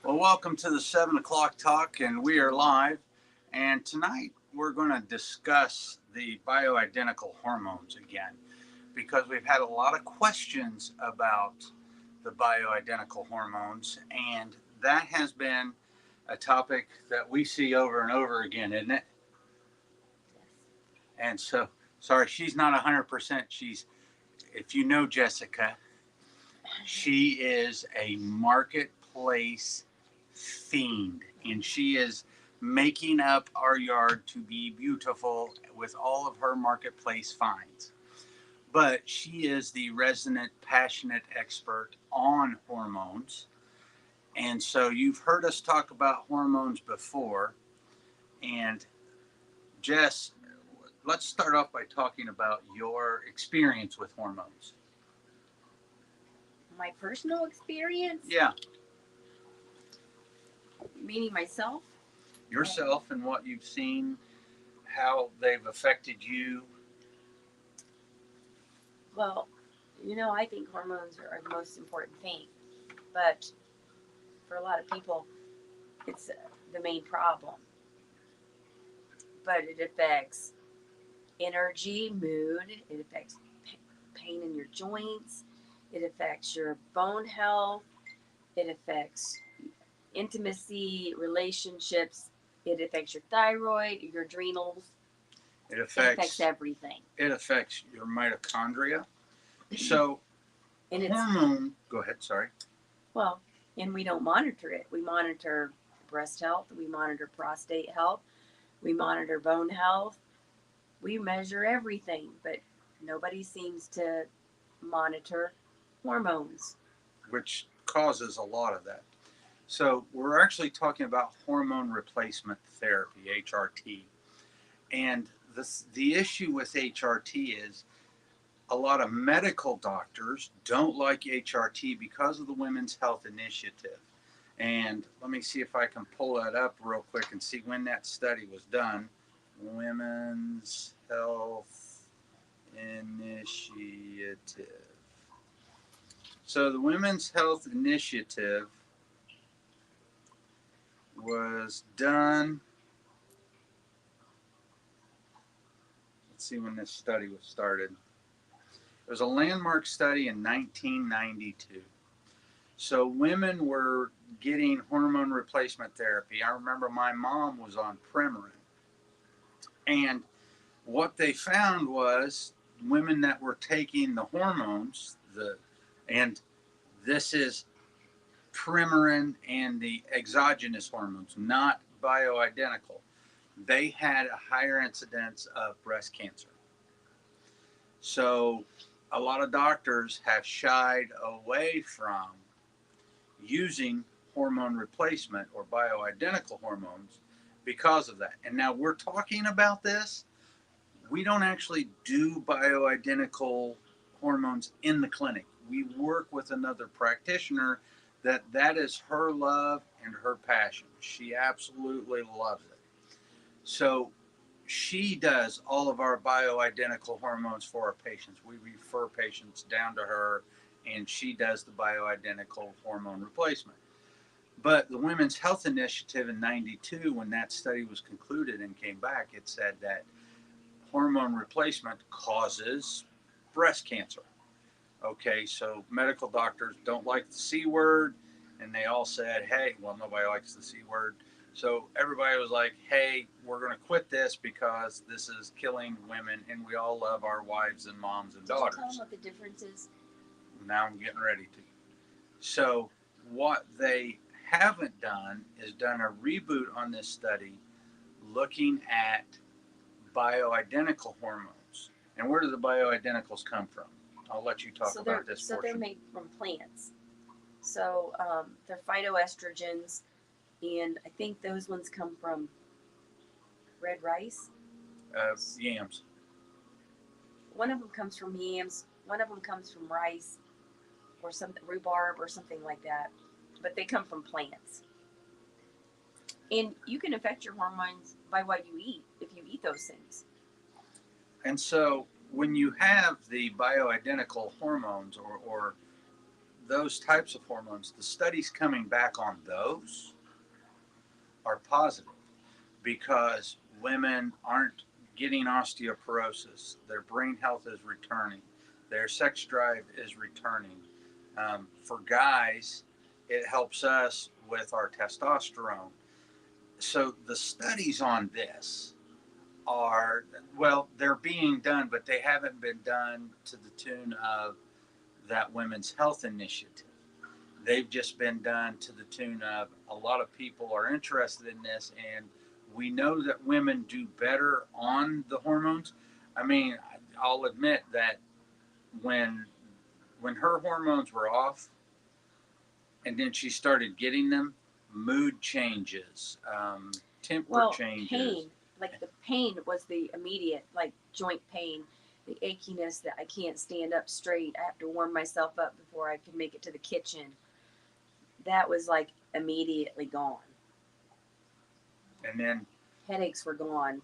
Well, welcome to the 7 o'clock talk, and we are live. And tonight we're going to discuss the bioidentical hormones again because we've had a lot of questions about the bioidentical hormones, and that has been a topic that we see over and over again, isn't it? And so, sorry, she's not 100%. If you know Jessica, she is a marketplace fiend, and she is making up our yard to be beautiful with all of her marketplace finds. But she is the resident, passionate expert on hormones. And so you've heard us talk about hormones before. And Jess, let's start off by talking about your experience with hormones. My personal experience, Yeah, meaning myself. yourself and what you've seen, how they've affected you. Well, I think hormones are the most important thing, but for a lot of people, it's the main problem. But it affects energy, mood, it affects pain in your joints, it affects your bone health, it affects intimacy, relationships, it affects your thyroid, your adrenals, It it affects affects everything. it affects your mitochondria. So And it's hormone. Go ahead. Sorry. Well, and we don't monitor it. We monitor breast health, we monitor prostate health, we monitor bone health, we measure everything, but nobody seems to monitor hormones. Which causes a lot of that. So we're actually talking about hormone replacement therapy (HRT), and the issue with HRT is a lot of medical doctors don't like HRT because of the Women's Health Initiative. And let me see if I can pull that up real quick and see when that study was done. Women's Health Initiative. So the Women's Health Initiative was done. Let's see when this study was started. It was a landmark study in 1992. So women were getting hormone replacement therapy. I remember my mom was on Premarin. And what they found was women that were taking the hormones, and this is Premarin and the exogenous hormones, not bioidentical, they had a higher incidence of breast cancer. So a lot of doctors have shied away from using hormone replacement or bioidentical hormones because of that. And now we're talking about this. We don't actually do bioidentical hormones in the clinic. We work with another practitioner that is her love and her passion. She absolutely loves it. So she does all of our bioidentical hormones for our patients. We refer patients down to her, and she does the bioidentical hormone replacement. But the Women's Health Initiative in 92, when that study was concluded and came back, it said that hormone replacement causes breast cancer. Okay, so medical doctors don't like the C word, and they all said, hey, well, nobody likes the C word. So everybody was like, hey, we're going to quit this because this is killing women, and we all love our wives and moms and daughters. Did you tell them what the difference is? Now I'm getting ready to. So what they haven't done is done a reboot on this study looking at bioidentical hormones. And where do the bioidenticals come from? I'll let you talk about this So portion. they're made from plants. So they're phytoestrogens, and I think those ones come from red rice. Yams. One of them comes from yams. One of them comes from rice, or something rhubarb or something like that. But they come from plants. And you can affect your hormones by what you eat if you eat those things. And so when you have the bioidentical hormones or those types of hormones, the studies coming back on those are positive because women aren't getting osteoporosis, their brain health is returning, their sex drive is returning. For guys, it helps us with our testosterone. So the studies on this are, well, they're being done, but they haven't been done to the tune of that Women's Health Initiative. They've just been done to the tune of a lot of people are interested in this, and we know that women do better on the hormones. I mean, I'll admit that when her hormones were off, and then she started getting them, mood changes, temper changes. Pain, like the pain was the immediate, like joint pain, the achiness that I can't stand up straight. I have to warm myself up before I can make it to the kitchen. That was like immediately gone. And then Headaches were gone.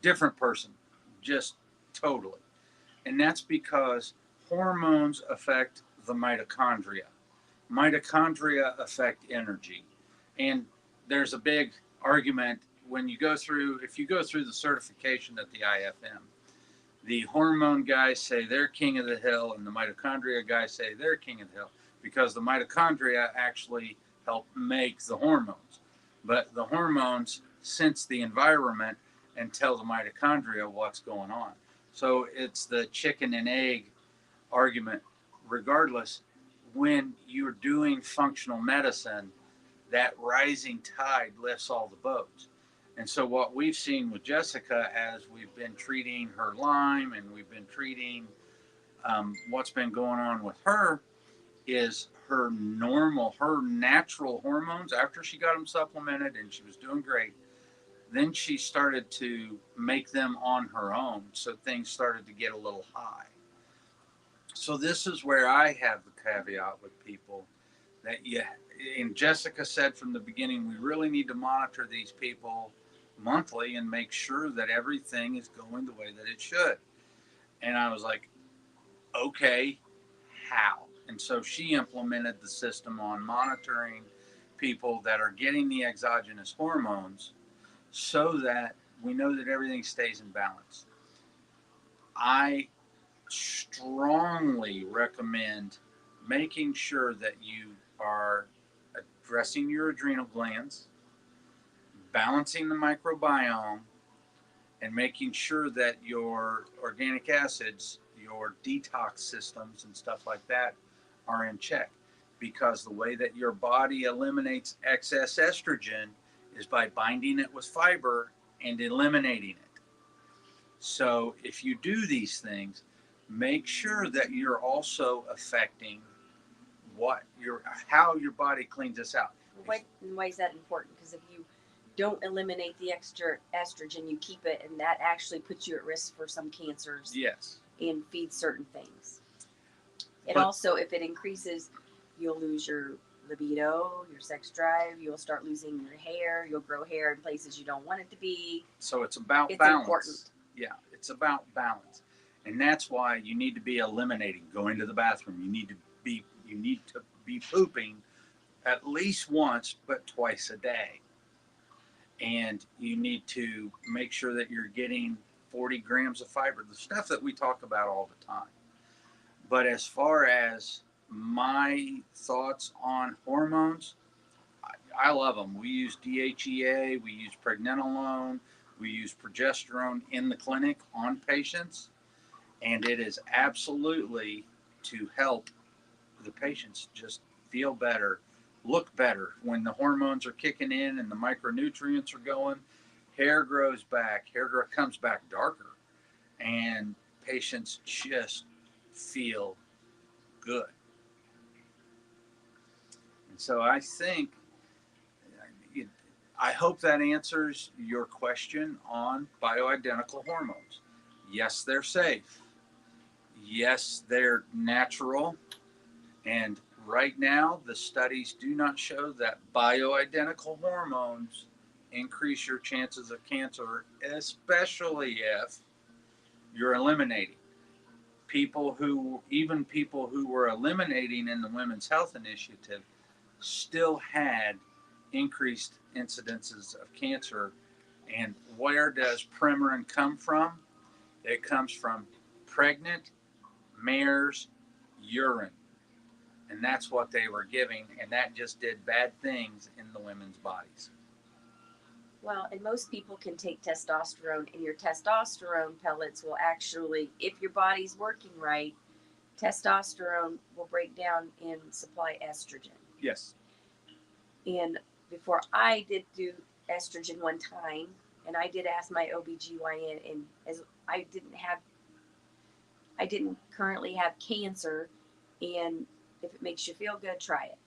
different person, just totally. And that's because hormones affect the mitochondria. Mitochondria affect energy. And there's a big argument when you go through, if you go through the certification at the IFM, the hormone guys say they're king of the hill, and the mitochondria guys say they're king of the hill because the mitochondria actually help make the hormones. But the hormones sense the environment and tell the mitochondria what's going on. So it's the chicken and egg argument. Regardless, when you're doing functional medicine, that rising tide lifts all the boats. And so what we've seen with Jessica as we've been treating her Lyme and we've been treating what's been going on with her is her natural hormones after she got them supplemented and she was doing great. Then she started to make them on her own. So things started to get a little high. So this is where I have the caveat with people that, and Jessica said from the beginning, we really need to monitor these people monthly and make sure that everything is going the way that it should. And I was like, okay, how? And so she implemented the system on monitoring people that are getting the exogenous hormones so that we know that everything stays in balance. I strongly recommend making sure that you are addressing your adrenal glands, balancing the microbiome, and making sure that your organic acids, your detox systems and stuff like that are in check. Because the way that your body eliminates excess estrogen is by binding it with fiber and eliminating it. So if you do these things, make sure that you're also affecting how your body cleans this out. Why is that important? Because if you don't eliminate the extra estrogen, you keep it, and that actually puts you at risk for some cancers. Yes. And feeds certain things. It But also, if it increases, you'll lose your libido, your sex drive. You'll start losing your hair. You'll grow hair in places you don't want it to be. So it's about It's balance. important. Yeah, it's about balance, and that's why you need to be eliminating going to the bathroom. You need to be pooping at least once, but twice a day. And you need to make sure that you're getting 40 grams of fiber, the stuff that we talk about all the time. But as far as my thoughts on hormones, I love them. We use DHEA, we use pregnenolone, we use progesterone in the clinic on patients, and it is absolutely to help the patients just feel better, look better. When the hormones are kicking in and the micronutrients are going, hair grows back, comes back darker, and patients just feel good. And so I hope that answers your question on bioidentical hormones. Yes, they're safe. Yes, they're natural. And right now, the studies do not show that bioidentical hormones increase your chances of cancer, especially if you're eliminating. even people who were eliminating in the Women's Health Initiative still had increased incidences of cancer. And where does Premarin come from? It comes from pregnant mare's urine. And that's what they were giving, and that just did bad things in the women's bodies. Well, and most people can take testosterone, and your testosterone pellets will actually, if your body's working right, testosterone will break down and supply estrogen. Yes. And before I did do estrogen one time, and I did ask my OBGYN, and as I didn't currently have cancer, and if it makes you feel good, try it.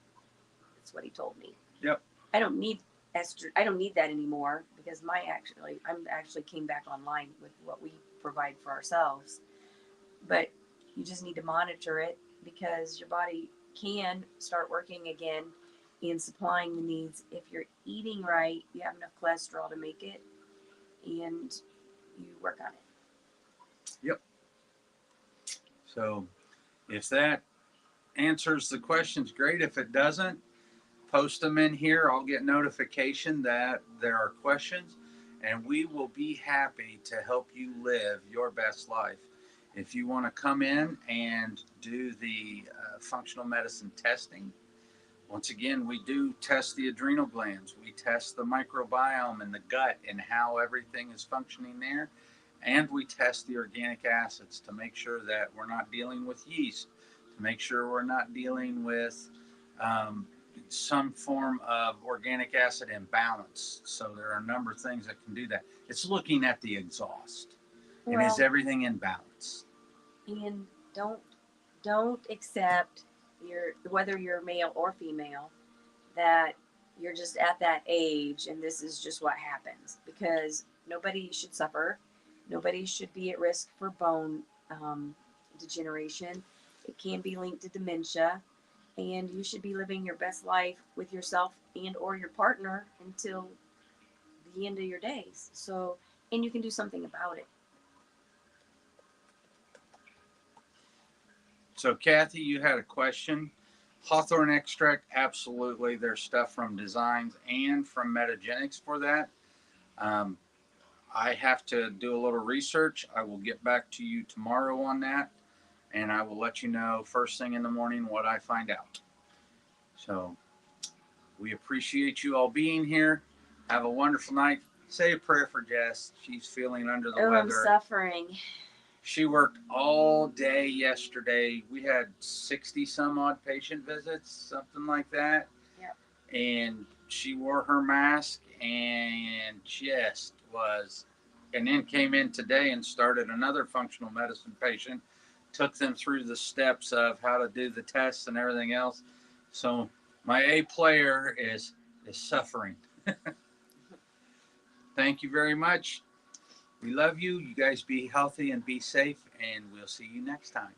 That's what he told me. Yep. I don't need I don't need that anymore because I'm actually came back online with what we provide for ourselves. But you just need to monitor it because your body can start working again and supplying the needs. If you're eating right, you have enough cholesterol to make it, and you work on it. Yep. So if that answers the questions, great. If it doesn't, post them in here. I'll get notification that there are questions, and we will be happy to help you live your best life. If you want to come in and do the functional medicine testing, once again, we do test the adrenal glands. We test the microbiome in the gut and how everything is functioning there. And we test the organic acids to make sure that we're not dealing with yeast, to make sure we're not dealing with some form of organic acid imbalance. So there are a number of things that can do that. It's looking at the exhaust. And is everything in balance? And don't accept whether you're male or female, that you're just at that age and this is just what happens, because nobody should suffer. Nobody should be at risk for bone degeneration. It can be linked to dementia, and you should be living your best life with yourself and or your partner until the end of your days. So, and you can do something about it. So Kathy, you had a question. Hawthorn extract, absolutely. There's stuff from Designs and from Metagenics for that. I have to do a little research. I will get back to you tomorrow on that, and I will let you know first thing in the morning what I find out. So we appreciate you all being here. Have a wonderful night. Say a prayer for Jess. She's feeling under the weather. I'm suffering. She worked all day yesterday. We had 60 some odd patient visits, something like that. Yep. And she wore her mask and just was, and then came in today and started another functional medicine patient, took them through the steps of how to do the tests and everything else. So my A player is suffering. Thank you very much. We love you. You guys be healthy and be safe, and we'll see you next time.